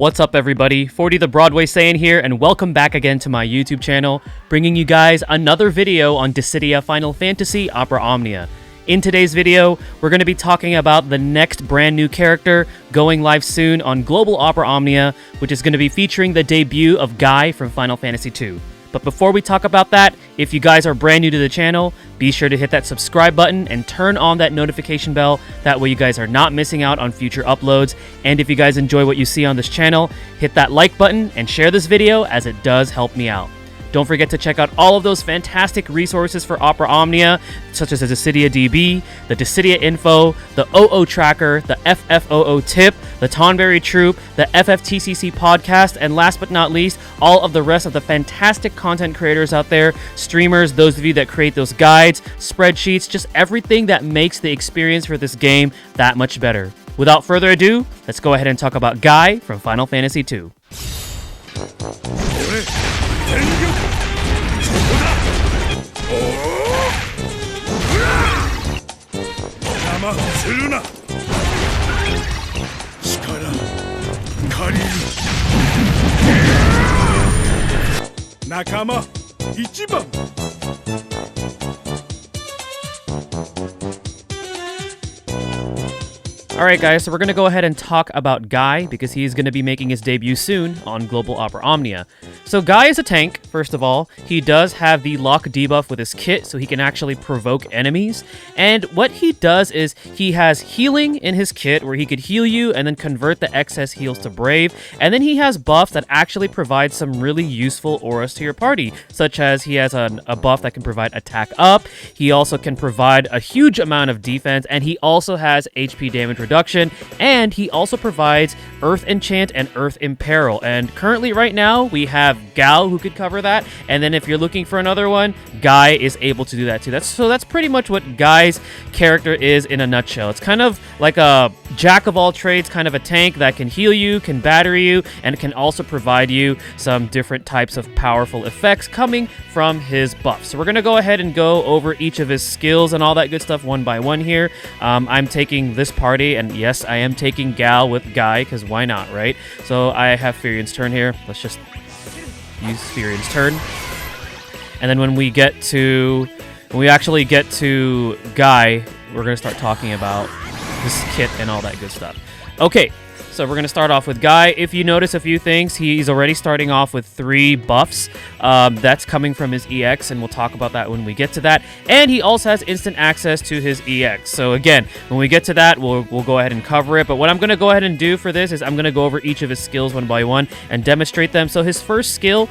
What's up everybody, 40 the Broadway Saiyan here, and welcome back again to my YouTube channel, bringing you guys another video on Dissidia Final Fantasy Opera Omnia. In today's video, we're going to be talking about the next brand new character going live soon on Global Opera Omnia, which is going to be featuring the debut of Guy from Final Fantasy II. But before we talk about that, if you guys are brand new to the channel, be sure to hit that subscribe button and turn on that notification bell. That way you guys are not missing out on future uploads. And if you guys enjoy what you see on this channel, hit that like button and share this video as it does help me out. Don't forget to check out all of those fantastic resources for Opera Omnia, such as the Dissidia DB, the Dissidia Info, the OO Tracker, the FF2 Tip, the Tonberry Troop, the FFTCC Podcast, and last but not least, all of the rest of the fantastic content creators out there, streamers, those of you that create those guides, spreadsheets, just everything that makes the experience for this game that much better. Without further ado, let's go ahead and talk about Guy from Final Fantasy II. Alright guys, so we're going to go ahead and talk about Guy, because he's going to be making his debut soon on Global Opera Omnia. So Guy is a tank, first of all. He does have the lock debuff with his kit, so he can actually provoke enemies. And what he does is, he has healing in his kit, where he could heal you and then convert the excess heals to Brave. And then he has buffs that actually provide some really useful auras to your party, such as he has a buff that can provide attack up. He also can provide a huge amount of defense, and he also has HP damage reduction, and he also provides Earth Enchant and Earth Imperil. And currently right now we have Gal who could cover that, and then if you're looking for another one, Guy is able to do that too. That's pretty much what Guy's character is in a nutshell. It's kind of like a jack of all trades, kind of a tank that can heal you, can battery you, and can also provide you some different types of powerful effects coming from his buff. So we're gonna go ahead and go over each of his skills and all that good stuff one by one here. I'm taking this party, and yes, I am taking Gal with Guy, because why not, right? So I have Furion's turn here. Let's just use Furion's turn. And then when we actually get to Guy, we're going to start talking about this kit and all that good stuff. Okay, so we're going to start off with Guy. If you notice a few things, he's already starting off with 3 buffs. That's coming from his EX, and we'll talk about that when we get to that. And he also has instant access to his EX. So again, when we get to that, we'll go ahead and cover it. But what I'm going to go ahead and do for this is I'm going to go over each of his skills one by one and demonstrate them. So his first skill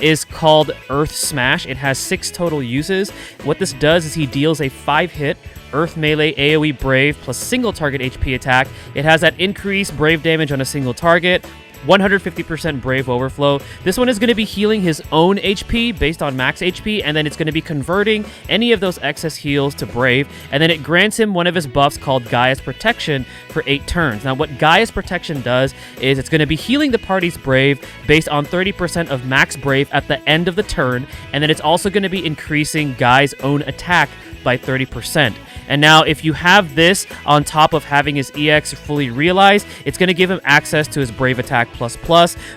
is called Earth Smash. It has 6 total uses. What this does is he deals a 5-hit Earth Melee AoE Brave plus single target HP attack. It has that increased Brave damage on a single target, 150% Brave Overflow. This one is going to be healing his own HP based on max HP, and then it's going to be converting any of those excess heals to Brave, and then it grants him one of his buffs called Gaia's Protection for 8 turns. Now what Gaia's Protection does is it's going to be healing the party's Brave based on 30% of max Brave at the end of the turn, and then it's also going to be increasing Guy's own attack by 30%. And now if you have this on top of having his EX fully realized, it's going to give him access to his Brave Attack ++,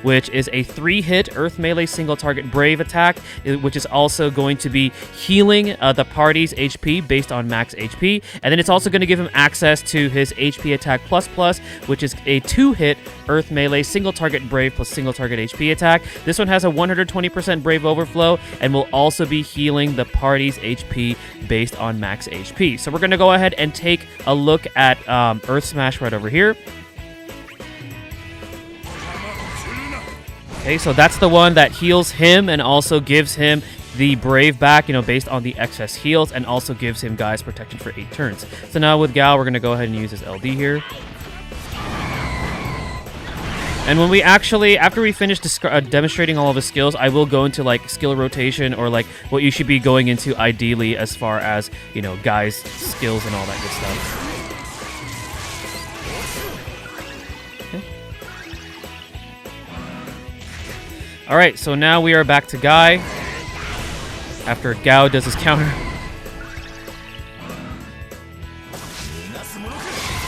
which is a 3-hit Earth Melee single target Brave attack, which is also going to be healing the party's HP based on max HP. And then it's also going to give him access to his HP Attack ++, which is a 2-hit Earth Melee single target Brave plus single target HP attack. This one has a 120% Brave Overflow and will also be healing the party's HP based on max HP. So we're going to go ahead and take a look at Earth Smash right over here. Okay, so that's the one that heals him and also gives him the Brave back, based on the excess heals, and also gives him Guy's Protection for 8 turns. So now with Gal, we're going to go ahead and use his LD here. And when we actually, after we finish demonstrating all of his skills, I will go into like skill rotation, or like what you should be going into ideally as far as, Guy's skills and all that good stuff. Okay. Alright, so now we are back to Guy after Gao does his counter.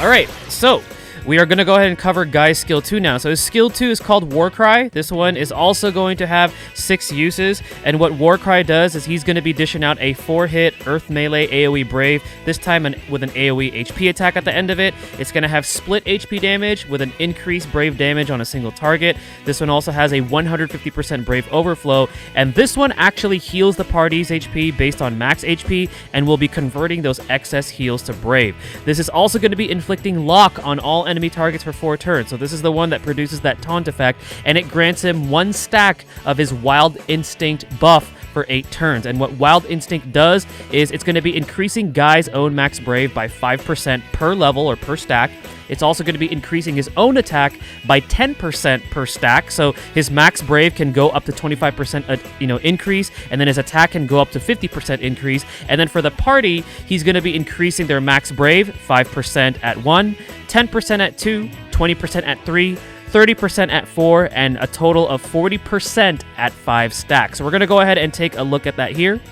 Alright, so we are going to go ahead and cover Guy's skill 2 now. So his skill 2 is called Warcry. This one is also going to have 6 uses, and what Warcry does is he's going to be dishing out a 4-hit Earth Melee AoE Brave, this time with an AoE HP attack at the end of it. It's going to have split HP damage with an increased Brave damage on a single target. This one also has a 150% Brave overflow, and this one actually heals the party's HP based on max HP and will be converting those excess heals to Brave. This is also going to be inflicting lock on all enemy targets for 4 turns. So this is the one that produces that taunt effect, and it grants him 1 stack of his Wild Instinct buff for 8 turns. And what Wild Instinct does is it's going to be increasing Guy's own max Brave by 5% per level or per stack. It's also going to be increasing his own attack by 10% per stack, so his max Brave can go up to 25% increase, and then his attack can go up to 50% increase. And then for the party, he's going to be increasing their max Brave 5% at 1, 10% at 2, 20% at 3, 30% at 4, and a total of 40% at 5 stacks. So we're going to go ahead and take a look at that here.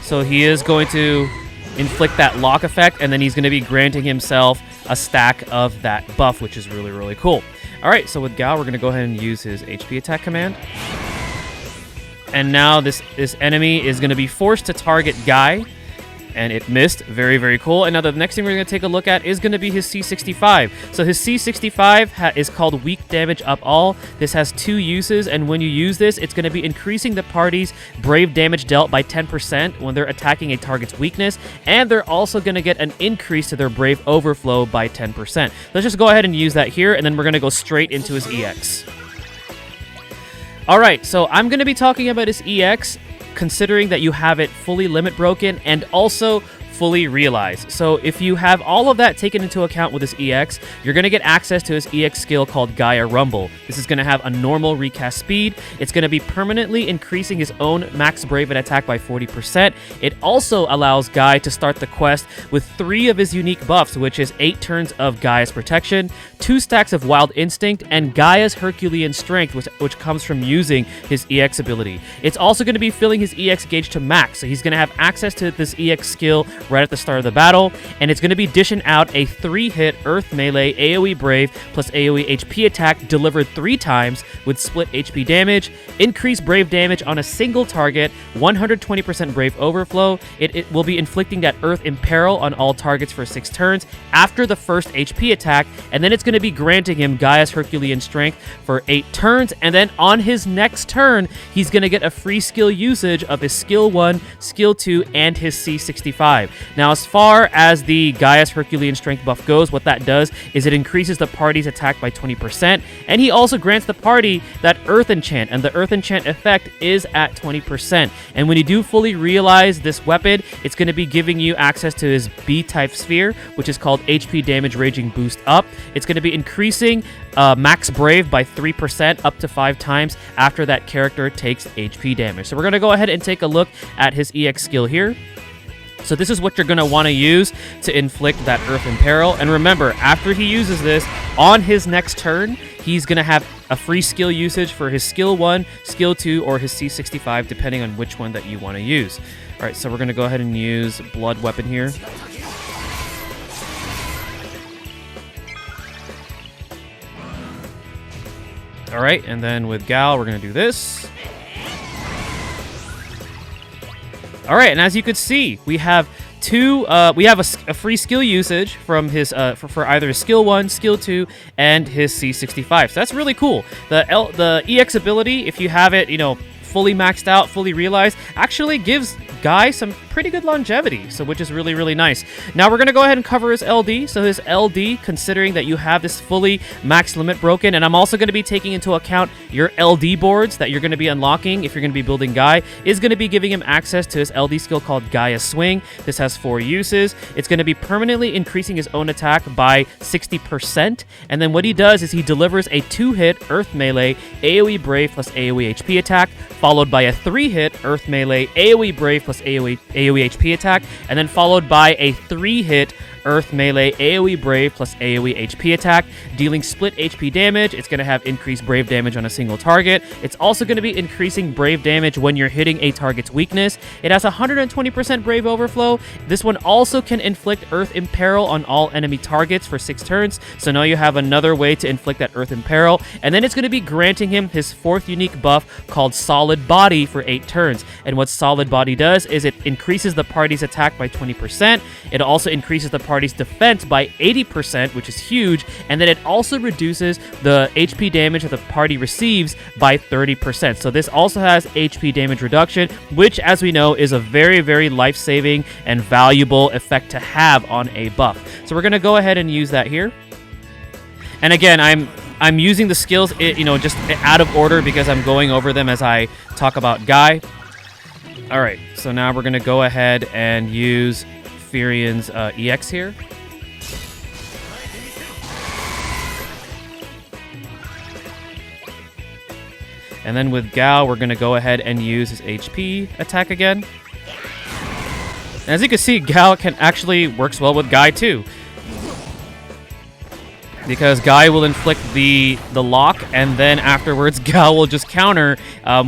So he is going to inflict that lock effect, and then he's going to be granting himself a stack of that buff, which is really, really cool. All right, so with Gao, we're going to go ahead and use his HP attack command. And now this enemy is going to be forced to target Guy, and it missed. Very, very cool. And now the next thing we're going to take a look at is going to be his C65. So his C65 is called Weak Damage Up All. This has 2 uses, and when you use this, it's going to be increasing the party's Brave damage dealt by 10% when they're attacking a target's weakness, and they're also going to get an increase to their Brave overflow by 10%. Let's just go ahead and use that here, and then we're going to go straight into his EX. Alright, so I'm going to be talking about his EX, considering that you have it fully limit broken and also fully realized. So if you have all of that taken into account with this EX, you're going to get access to his EX skill called Gaia Rumble. This is going to have a normal recast speed. It's going to be permanently increasing his own max Brave and attack by 40%. It also allows Guy to start the quest with 3 of his unique buffs, which is 8 turns of Gaia's Protection, 2 stacks of Wild Instinct, and Gaia's Herculean Strength, which comes from using his EX ability. It's also going to be filling his EX gauge to max, so he's going to have access to this EX skill right at the start of the battle, and it's going to be dishing out a 3-hit Earth Melee AoE Brave plus AoE HP attack delivered 3 times with split HP damage, increased Brave damage on a single target, 120% Brave overflow. It will be inflicting that Earth Imperil on all targets for 6 turns after the first HP attack, and then it's going to be granting him Gaia's Herculean Strength for 8 turns, and then on his next turn, he's going to get a free skill usage of his Skill 1, Skill 2, and his C65. Now, as far as the Gaia's Herculean Strength buff goes, what that does is it increases the party's attack by 20%, and he also grants the party that Earth Enchant, and the Earth Enchant effect is at 20%. And when you do fully realize this weapon, it's going to be giving you access to his B-type sphere, which is called HP Damage Raging Boost Up. It's going to be increasing max Brave by 3% up to 5 times after that character takes HP damage. So we're going to go ahead and take a look at his EX skill here. So this is what you're going to want to use to inflict that Earth Imperil. And remember, after he uses this, on his next turn, he's going to have a free skill usage for his Skill 1, Skill 2, or his C65, depending on which one that you want to use. All right, so we're going to go ahead and use Blood Weapon here. All right, and then with Gal, we're going to do this. All right, and as you could see, we have a free skill usage from his for either his Skill 1, Skill 2, and his C65. So that's really cool. The EX ability, if you have it, fully maxed out, fully realized, actually gives Guy some pretty good longevity, so which is really, really nice. Now we're going to go ahead and cover his LD. So his LD, considering that you have this fully max limit broken, and I'm also going to be taking into account your LD boards that you're going to be unlocking if you're going to be building Guy, is going to be giving him access to his LD skill called Gaia Swing. This has 4 uses. It's going to be permanently increasing his own attack by 60%, and then what he does is he delivers a 2-hit Earth Melee AoE Brave plus AoE HP attack, followed by a 3-hit Earth Melee AoE Brave plus AoE HP attack, and then followed by a 3-hit Earth Melee AoE Brave plus AoE HP attack, dealing split HP damage. It's going to have increased Brave damage on a single target. It's also going to be increasing Brave damage when you're hitting a target's weakness. It has 120% Brave Overflow. This one also can inflict Earth Imperil on all enemy targets for 6 turns, so now you have another way to inflict that Earth Imperil. And then it's going to be granting him his 4th unique buff called Solid Body for 8 turns. And what Solid Body does is it increases the party's attack by 20%. It also increases the party's defense by 80%, which is huge, and then it also reduces the HP damage that the party receives by 30%. So this also has HP damage reduction, which, as we know, is a very, very life-saving and valuable effect to have on a buff. So we're going to go ahead and use that here. And again, I'm using the skills, just out of order because I'm going over them as I talk about Guy. All right, so now we're going to go ahead and use Furion's EX here. And then with Gao, we're going to go ahead and use his HP attack again. And as you can see, Gao actually works well with Guy too, because Guy will inflict the lock, and then afterwards Gao will just counter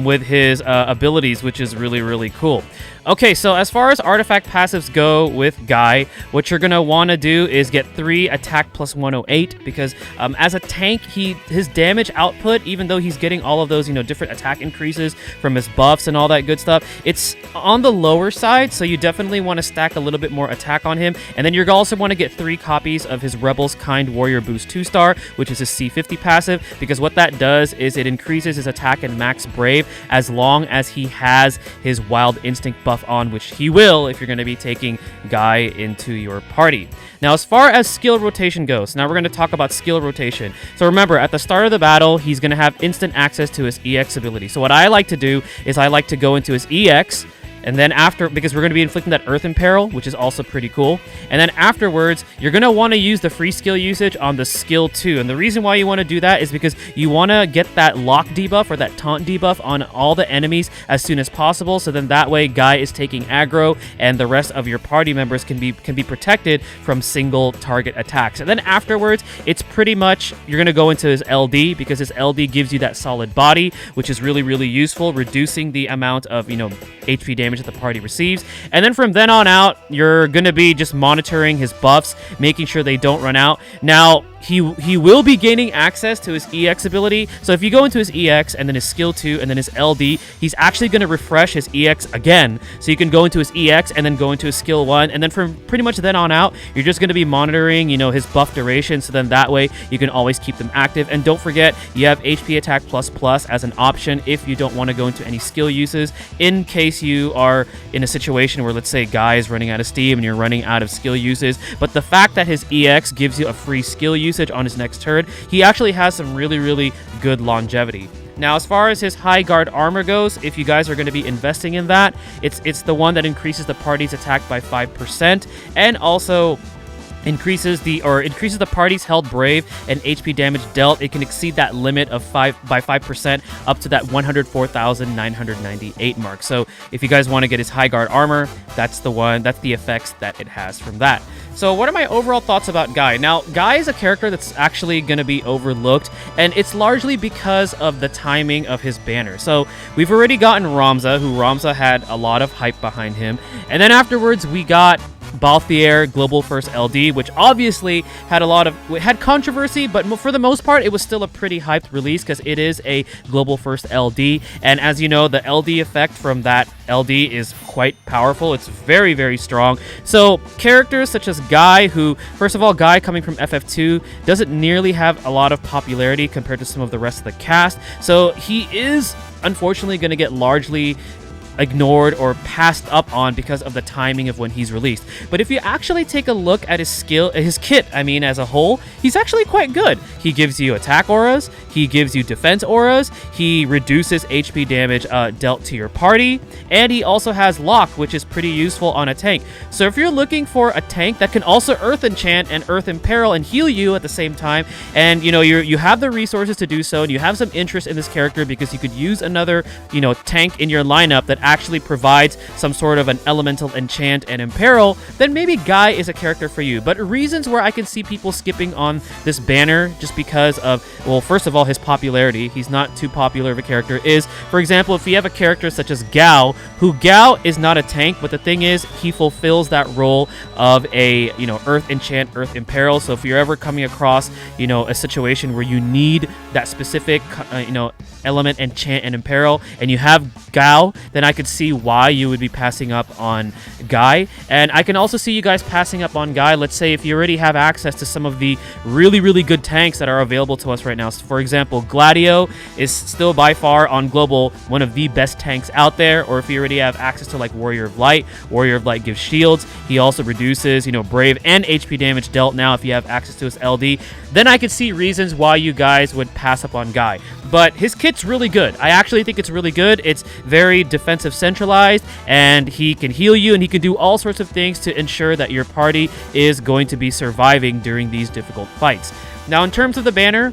with his abilities, which is really, really cool. Okay, so as far as artifact passives go with Guy, what you're going to want to do is get 3 attack plus 108, because as a tank, his damage output, even though he's getting all of those, different attack increases from his buffs and all that good stuff, it's on the lower side, so you definitely want to stack a little bit more attack on him. And then you're also want to get 3 copies of his Rebel's Kind Warrior Boost 2-star, which is his C50 passive, because what that does is it increases his attack and max Brave as long as he has his Wild Instinct buff on, which he will if you're going to be taking Guy into your party. Now, as far as skill rotation goes, now we're going to talk about skill rotation. So remember, at the start of the battle, he's going to have instant access to his EX ability. So what I like to do is I like to go into his EX, and then after, because we're going to be inflicting that Earth Imperil, which is also pretty cool. And then afterwards, you're going to want to use the free skill usage on the skill 2. And the reason why you want to do that is because you want to get that lock debuff or that taunt debuff on all the enemies as soon as possible. So then that way, Guy is taking aggro, and the rest of your party members can be protected from single target attacks. And then afterwards, it's pretty much, you're going to go into his LD, because his LD gives you that solid body, which is really, really useful, reducing the amount of, HP damage that the party receives. And then from then on out, you're going to be just monitoring his buffs, making sure they don't run out. Now, he will be gaining access to his EX ability. So if you go into his EX and then his skill 2 and then his LD, he's actually going to refresh his EX again. So you can go into his EX and then go into his skill 1. And then from pretty much then on out, you're just going to be monitoring, his buff duration. So then that way you can always keep them active. And don't forget, you have HP attack plus as an option if you don't want to go into any skill uses, in case you are in a situation where, let's say, Guy is running out of steam and you're running out of skill uses. But the fact that his EX gives you a free skill usage on his next turn, he actually has some really, really good longevity. Now, as far as his high guard armor goes, if you guys are going to be investing in that, it's the one that increases the party's attack by 5%, and also increases the party's held brave and HP damage dealt. It can exceed that limit of 5% up to that 104,998 mark. So if you guys want to get his high guard armor, that's the effects that it has from that. So what are my overall thoughts about Guy? Now, Guy is a character that's actually going to be overlooked, and it's largely because of the timing of his banner. So we've already gotten Ramza had a lot of hype behind him, and then afterwards we got Balthier Global First LD, which obviously had controversy, but for the most part, it was still a pretty hyped release because it is a Global First LD. And as you know, the LD effect from that LD is quite powerful. It's very, very strong. So characters such as Guy, who, first of all, Guy coming from FF2 doesn't nearly have a lot of popularity compared to some of the rest of the cast. So he is unfortunately going to get largely ignored or passed up on because of the timing of when he's released. But if you actually take a look at his kit, as a whole, he's actually quite good. He gives you attack auras, he gives you defense auras, he reduces HP damage dealt to your party, and he also has lock, which is pretty useful on a tank. So if you're looking for a tank that can also Earth Enchant and Earth Imperil and heal you at the same time, and you have the resources to do so, and you have some interest in this character because you could use another tank in your lineup that actually provides some sort of an elemental enchant and imperil, then maybe Guy is a character for you. But reasons where I can see people skipping on this banner just because of, well, first of all, his popularity. He's not too popular of a character is, for example, if you have a character such as Gao, who Gao is not a tank, but the thing is, he fulfills that role of a, Earth Enchant, Earth Imperil. So if you're ever coming across, a situation where you need that specific, element, enchant, and imperil, and you have Gao, then I could see why you would be passing up on Guy. And I can also see you guys passing up on Guy, let's say if you already have access to some of the really, really good tanks that are available to us right now. So for example, Gladio is still by far on Global one of the best tanks out there, or if you already have access to like Warrior of Light gives shields. He also reduces, Brave and HP damage dealt now if you have access to his LD. Then I could see reasons why you guys would pass up on Guy. But his kit's really good. I actually think it's really good. It's very defensive centralized, and he can heal you, and he can do all sorts of things to ensure that your party is going to be surviving during these difficult fights. Now, in terms of the banner,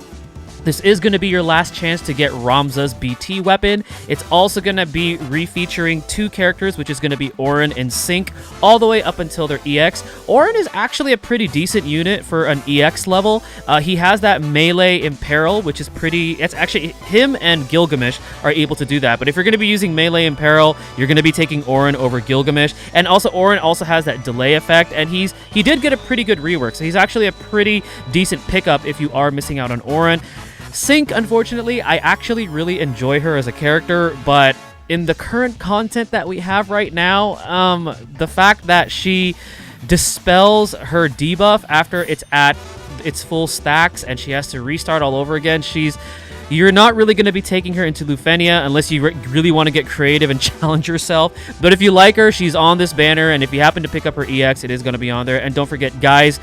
this is going to be your last chance to get Ramza's BT weapon. It's also going to be refeaturing 2 characters, which is going to be Auron and Sync, all the way up until their EX. Auron is actually a pretty decent unit for an EX level. He has that melee Imperil, which is pretty... It's actually... Him and Gilgamesh are able to do that. But if you're going to be using melee Imperil, you're going to be taking Auron over Gilgamesh. And also, Auron also has that delay effect, and he did get a pretty good rework. So he's actually a pretty decent pickup if you are missing out on Auron. Sync, unfortunately, I actually really enjoy her as a character, but in the current content that we have right now, the fact that she dispels her debuff after it's at its full stacks and she has to restart all over again, you're not really going to be taking her into Lufenia unless you really want to get creative and challenge yourself. But if you like her, she's on this banner, and if you happen to pick up her EX, it is going to be on there. And don't forget, Guy's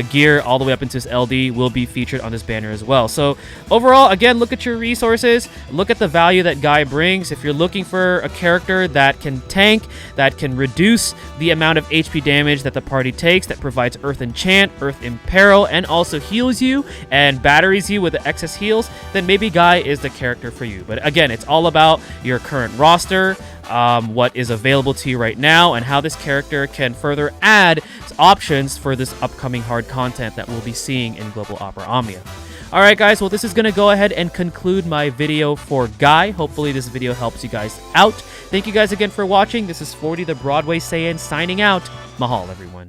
gear all the way up into his LD will be featured on this banner as well. So overall, again, look at your resources. Look at the value that Guy brings. If you're looking for a character that can tank, that can reduce the amount of HP damage that the party takes, that provides Earth Enchant, Earth Imperil, and also heals you and batteries you with the excess heals, then maybe Guy is the character for you. But again, it's all about your current roster, what is available to you right now, and how this character can further add options for this upcoming hard content that we'll be seeing in Global Opera Omnia. Alright guys, well this is going to go ahead and conclude my video for Guy. Hopefully this video helps you guys out. Thank you guys again for watching. This is 40 the Broadway Saiyan signing out. Mahal everyone.